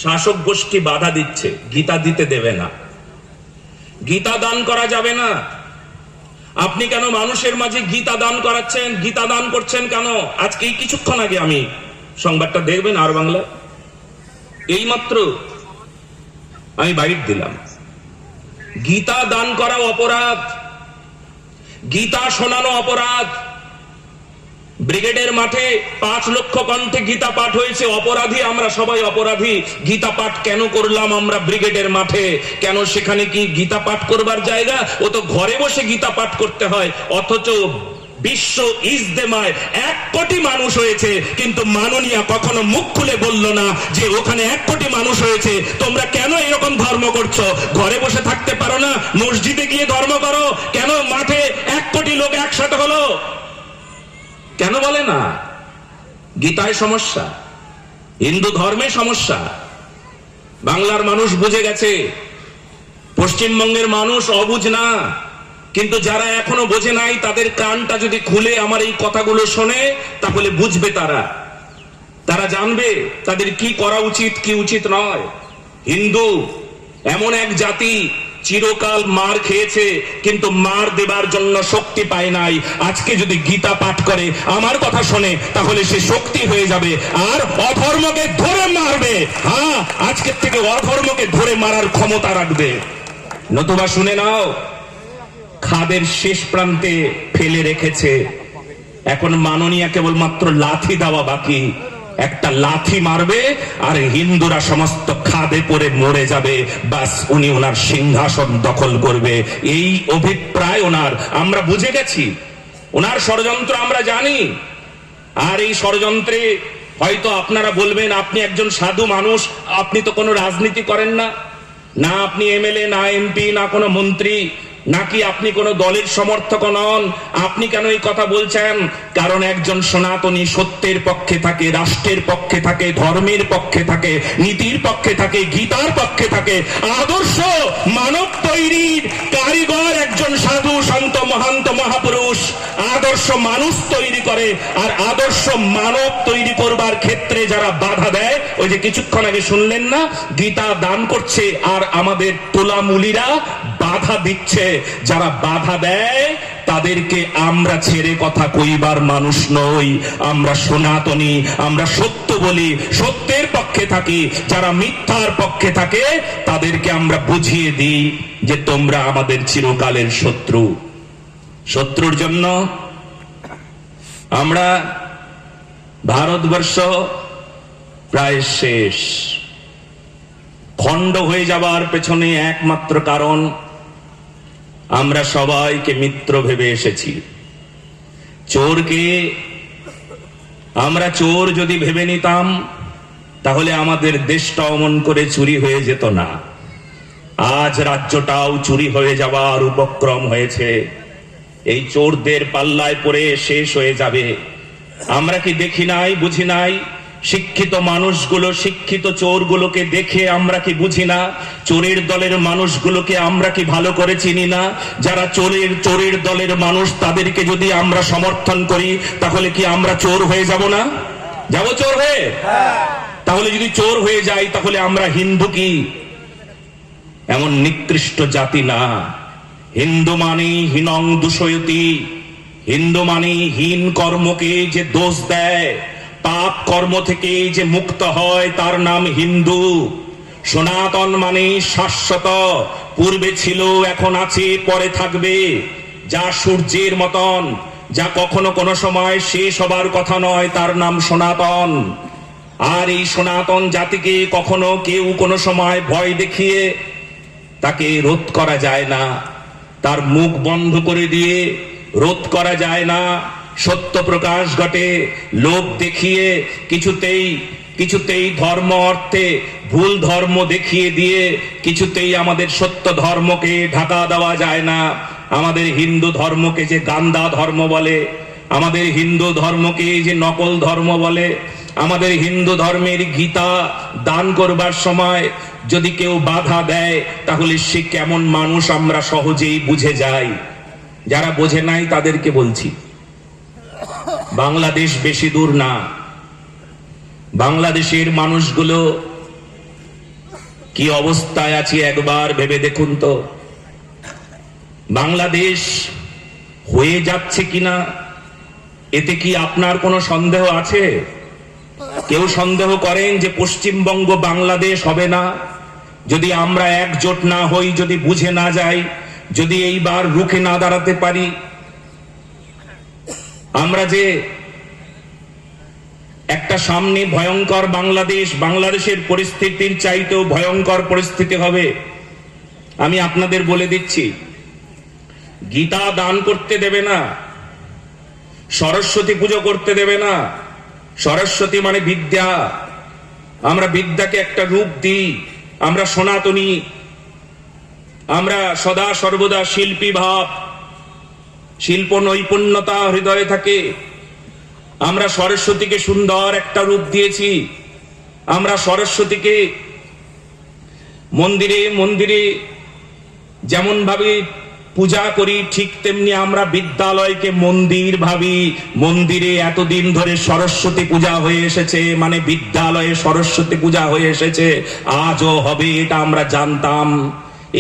শাসক গোষ্ঠী বাধা দিচ্ছে, গীতা দিতে দেবে না, গীতা দান করা যাবে না। আপনি কেন মানুষের মাঝে গীতা দান করাচ্ছেন, গীতা দান করছেন কেন? আজকে কিছুক্ষণ আগে আমি সংবাদটা দেখবেন আর বাংলা, এইমাত্র আমি বাইট দিলাম, গীতা দান করা অপরাধ, গীতা শোনানো অপরাধ। ব্রিগেডের মাঠে 5 লক্ষ কণ্ঠে গীতা পাঠ হয়েছে, অপরাধী আমরা সবাই অপরাধী। গীতা পাঠ কেন করলাম আমরা ব্রিগেডের মাঠে? কেন সেখানে কি গীতা পাঠ করবার জায়গা? ও তো ঘরে বসে গীতা পাঠ করতে হয়। অথচ বিশ্ব ইজতেমায় 1 কোটি মানুষ হয়েছে, কিন্তু মাননীয়া কখনো মুখ খুলে বলল না যে ওখানে 1 কোটি মানুষ হয়েছে, তোমরা কেন এরকম ধর্ম করছো? ঘরে বসে থাকতে পারো না? মসজিদে গিয়ে ধর্ম করো। কেন মাঠে 1 কোটি লোক একসাথে হলো? কেন বলে না? গীতায় সমস্যা, হিন্দু ধর্মে সমস্যা। বাংলার মানুষ বুঝে গেছে, পশ্চিমবঙ্গের মানুষ অবুঝ না। কিন্তু যারা এখনো বোঝে নাই, তাদের কানটা যদি খুলে আমার এই কথাগুলো শোনে, তাহলে বুঝবে। তারা জানবে তাদের কি করা উচিত, কি উচিত নয়। হিন্দু এমন এক জাতি, চিরকাল মার খেয়েছে, কিন্তু মার দেবার জন্য শক্তি পায় নাই। আজকে যদি গীতা পাঠ করে, আমার কথা শোনে, তাহলে সে শক্তি হয়ে যাবে আর অধর্মকে ধরে মারবে। হ্যাঁ, আজকের থেকে অধর্মকে ধরে মারার ক্ষমতা রাখবে। নতুবা শুনে নাও, খাদের শেষ প্রান্তে ফেলে রেখেছে, এখন মাননীয়া কেবলমাত্র লাথি দেওয়া বাকি। একটা লাথি মারবে আর হিন্দুরা সমস্ত খাদে পড়ে মরে যাবে, বাস উনি ওনার সিংহাসন দখল করবে। এই অভিপ্রায় ওনার। আমরা বুঝে গেছি ওনার ষড়যন্ত্র, আমরা জানি। আর এই ষড়যন্ত্রে হয়তো আপনারা বলবেন, আপনি একজন সাধু মানুষ, আপনি তো কোনো রাজনীতি করেন না, না আপনি এমএলএ, না এমপি, না কোনো মন্ত্রী, নাকি আপনি কোন দলের সমর্থক নন, আপনি কেন এই কথা বলছেন? কারণ একজন সনাতনী সত্যের পক্ষে থাকে, রাষ্ট্রের পক্ষে থাকে, ধর্মের পক্ষে থাকে, নীতির পক্ষে থাকে, গীতার পক্ষে থাকে। আদর্শ মানব তৈরির কারিগর একজন সাধু সন্ত মহান্ত মহাপুরুষ আদর্শ মানুষ তৈরি করে। আর আদর্শ মানব তৈরি করবার ক্ষেত্রে যারা বাধা দেয়, ওই যে কিছুক্ষণ আগে শুনলেন না, গীতা দান করছে আর আমাদের তোলামুলিরা বাধা দিচ্ছে। যারা বাধা দেয় তাদেরকে আমরা ছেড়ে কথা কইবার মানুষ নই। আমরা সনাতনী, আমরা সত্য বলি, সত্যের পক্ষে থাকি। যারা মিথ্যার পক্ষে থাকে তাদেরকে আমরা বুঝিয়ে দিই যে তোমরা আমাদের চিরকালের শত্রু। শত্রুর জন্য আমরা ভারতবর্ষ প্রায় শেষ। খণ্ড হয়ে যাবার পেছনে একমাত্র কারণ, আমরা সবাইকে মিত্র ভেবে এসেছি। চোরকে আমরা চোর যদি ভেবে নিতাম, তাহলে আমাদের দেশটা অমন করে চুরি হয়ে যেত না। আজ রাজ্যটাও চুরি হয়ে যাওয়ার উপক্রম হয়েছে। এই চোরদের পাল্লায় পড়ে শেষ হয়ে যাবে। আমরা কি দেখি নাই, বুঝি নাই? শিক্ষিত মানুষগুলো শিক্ষিত চোরগুলোকে দেখে আমরা কি বুঝি না? চোরের দলের মানুষগুলোকে আমরা কি ভালো করে চিনি না? যারা চোরের দলের মানুষ, তাদেরকে যদি আমরা সমর্থন করি, তাহলে কি আমরা চোর হয়ে যাব না? যাব চোর হয়ে? তাহলে যদি চোর হয়ে যাই, তাহলে আমরা হিন্দু কি এমন নিকৃষ্ট জাতি না। হিন্দু মানে হীনং দূষয়তি, হিন্দু মানে হীন কর্মকে যে দোষ দেয়, পাপ কর্ম থেকে যে মুক্ত হয়, তার নাম হিন্দু। সনাতন মানে শাশ্বত, পূর্বে ছিল, এখন আছে, পরে থাকবে। যা সূর্যের মতন, যা কখনো কোনো সময় শেষ হবার কথা নয়, তার নাম সনাতন। আর এই সনাতন জাতিকে কখনো কেউ কোনো সময় ভয় দেখিয়ে তাকে রোধ করা যায় না, তার মুখ বন্ধ করে দিয়ে রোধ করা যায় না। সত্য প্রকাশ ঘটে, লোভ দেখিয়ে কিছুতেই ধর্ম অর্থে ভুল ধর্ম দেখিয়ে দিয়ে কিছুতেই আমাদের সত্য ধর্মকে ঢাকা দেওয়া যায় না। আমাদের হিন্দু ধর্মকে যে গান্দা ধর্ম বলে, আমাদের হিন্দু ধর্মকে যে নকল ধর্ম বলে, আমাদের হিন্দু ধর্মের গীতা দান করবার সময় যদি কেউ বাধা দেয়, তাহলে সে কেমন মানুষ আমরা সহজেই বুঝে যাই। যারা বোঝে নাই তাদেরকে বলছি, বাংলাদেশ বেশি দূর না। বাংলাদেশের মানুষগুলো কি অবস্থায় আছি একবার ভেবে দেখুন তো। বাংলাদেশ হয়ে যাচ্ছে কিনা এতে কি আপনার কোনো সন্দেহ আছে? কেউ সন্দেহ করেন যে পশ্চিমবঙ্গ বাংলাদেশ হবে না যদি আমরা একজোট না হই, যদি বুঝে না যাই, যদি এইবার রুখে না দাঁড়াতে পারি? আমরা যে একটা সামনে ভয়ঙ্কর বাংলাদেশ, বাংলাদেশের পরিস্থিতির চাইতেও ভয়ঙ্কর পরিস্থিতি হবে। আমি আপনাদের বলে দিচ্ছি, গীতা দান করতে দেবে না, সরস্বতী পুজো করতে দেবে না। সরস্বতী মানে বিদ্যা, আমরা বিদ্যাকে একটা রূপ দিই, আমরা সনাতনী, আমরা সদা সর্বদা শিল্পী ভাব, শিল্প নৈপুণ্যতা হৃদয়ে থাকে। আমরা সরস্বতীকে সুন্দর একটা রূপ দিয়েছি। আমরা সরস্বতীকে মন্দিরে মন্দিরে যেমন ভাবে পূজা করি, ঠিক তেমনি আমরা বিদ্যালয়কে মন্দির ভাবি। মন্দিরে এতদিন ধরে সরস্বতী পূজা হয়ে এসেছে, মানে বিদ্যালয়ে সরস্বতী পূজা হয়ে এসেছে, আজও হবে, এটা আমরা জানতাম।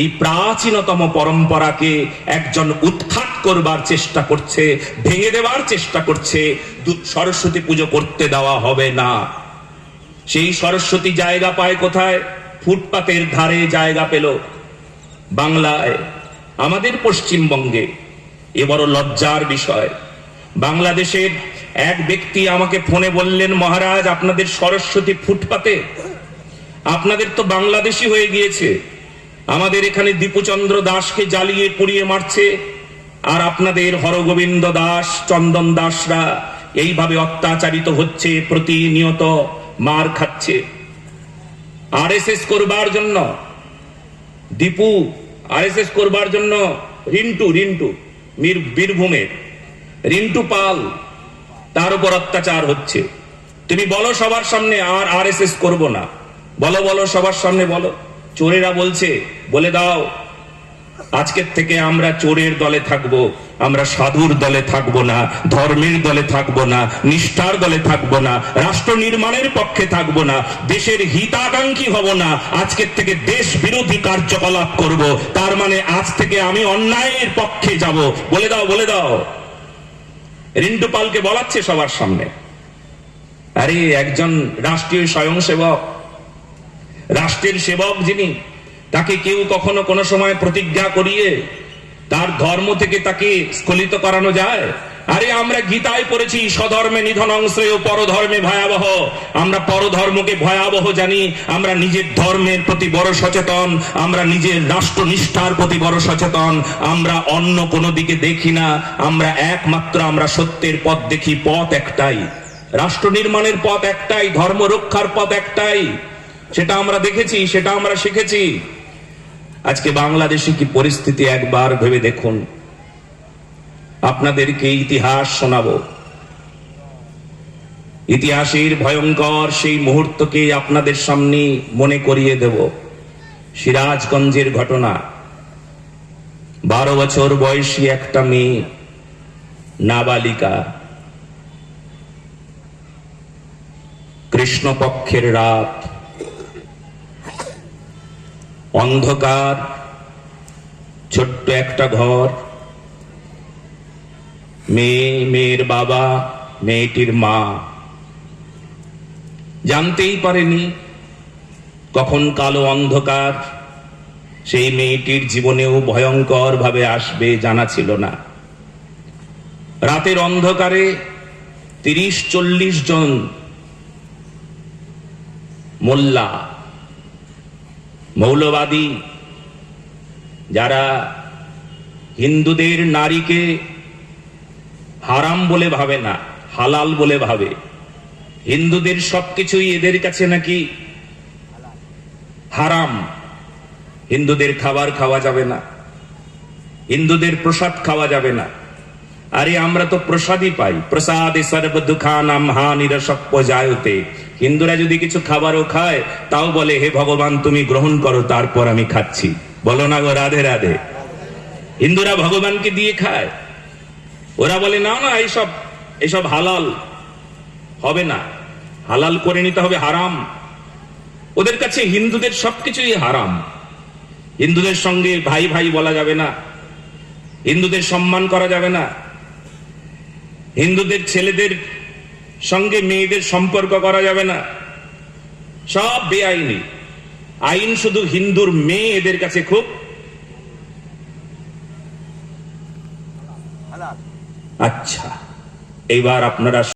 এই প্রাচীনতম পরম্পরাকে একজন উৎখাত করবার চেষ্টা করছে, ভেঙে দেওয়ার চেষ্টা করছে। সরস্বতী পুজো করতে দেওয়া হবে না। সেই সরস্বতী জায়গা পায় কোথায়? ফুটপাতের ধারে জায়গা পেল বাংলায়, আমাদের পশ্চিমবঙ্গে। এ বড় লজ্জার বিষয়। বাংলাদেশের এক ব্যক্তি আমাকে ফোনে বললেন, মহারাজ আপনাদের সরস্বতী ফুটপাতে, আপনাদের তো বাংলাদেশি হয়ে গিয়েছে। আমাদের এখানে দীপুচন্দ্র দাসকে জ্বালিয়ে পুড়িয়ে মারছে, আর আপনাদের হরগোবিন্দ দাস, চন্দন দাসরা এইভাবে অত্যাচারিত হচ্ছে, প্রতিনিয়ত মার খাচ্ছে। আরএসএস করবার জন্য দীপু, আরএসএস করবার জন্য রিন্টু বীরভূমের রিন্টু পাল, তার উপর অত্যাচার হচ্ছে। তুমি বলো সবার সামনে আর আরএসএস করব না, বলো সবার সামনে বলো। চোরেরা বলছে, বলে দাও আজকের থেকে আমরা চোরের দলে থাকবো, আমরা সাধুর দলে থাকবো না, ধর্মের দলে থাকবো না, নিষ্ঠার দলে থাকবো না, রাষ্ট্র নির্মাণের পক্ষে থাকবো না, দেশের হিতাকাঙ্ক্ষী হব না, আজকের থেকে দেশ বিরোধী কার্যকলাপ করব। তার মানে আজ থেকে আমি অন্যায়ের পক্ষে যাব। বলে দাও। রিন্টু পালকে বলাচ্ছে সবার সামনে। আরে একজন রাষ্ট্রীয় স্বয়ংসেবক, রাষ্ট্রের সেবক যিনি, তাকে কেউ কখনো কোনো সময় প্রতিজ্ঞা করিয়ে তার ধর্ম থেকে তাকে স্খলিত করানো যায়? আরে আমরা গীতায় পড়েছি, স্বধর্মে নিধনং শ্রেয় পরধর্মে ভয়াবহ। আমরা পরধর্মকে ভয়াবহ জানি, আমরা নিজের ধর্মের প্রতি বড় সচেতন, আমরা নিজের রাষ্ট্রনিষ্ঠার প্রতি বড় সচেতন। আমরা অন্য কোনো দিকে দেখি না, আমরা একমাত্র আমরা সত্যের পথ দেখি। পথ একটাই, রাষ্ট্র নির্মাণের পথ একটাই, ধর্ম রক্ষার পথ একটাই। সেটা আমরা দেখেছি, সেটা আমরা শিখেছি। আজকে বাংলাদেশে কি পরিস্থিতি একবার ভেবে দেখুন। আপনাদেরকে ইতিহাস শোনাবো, ইতিহাসের ভয়ঙ্কর সেই মুহূর্তকে আপনাদের সামনে মনে করিয়ে দেব। সিরাজগঞ্জের ঘটনা। 12 বছর বয়সী একটা মেয়ে, নাবালিকা। কৃষ্ণপক্ষের রাত, অন্ধকার, ছোট্ট একটা ঘর, মেয়ের বাবা, মেয়েটির মা জানতেই পারেনি কখন কালো অন্ধকার সেই মেয়েটির জীবনেও ভয়ঙ্কর ভাবে আসবে, জানা ছিল না। রাতের অন্ধকারে 30-40 জন মোল্লা, মৌলবাদী, যারা হিন্দুদের নারীকে হারাম বলে ভাবে না, হালাল বলে ভাবে। হিন্দুদের সবকিছুই এদের কাছে নাকি হারাম। হিন্দুদের খাবার খাওয়া যাবে না, হিন্দুদের প্রসাদ খাওয়া যাবে না। আরে আমরা তো প্রসাদই পাই, প্রসাদে সর্ব দুঃখানাম হানিরসপ্য জায়তে। হিন্দুরা যদি কিছু খাবারও খায় তাও বলে, হে ভগবান তুমি গ্রহণ করো, তারপর আমি খাচ্ছি। বলো না গো রাধে রাধে। হিন্দুরা ভগবানকে দিয়ে খায়, ওরা বলে না না এইসব হালাল হবে না, হালাল করে নিতে হবে হারাম। ওদের কাছে হিন্দুদের সবকিছুই হারাম। হিন্দুদের সঙ্গে ভাই ভাই বলা যাবে না, হিন্দুদের সম্মান করা যাবে না, হিন্দুদের ছেলেদের সঙ্গে মেয়েদের সম্পর্ক করা যাবে না, সব বেআইনি। আইন শুধু হিন্দুর মেয়ে এদের কাছে খুব আচ্ছা। এইবার আপনারা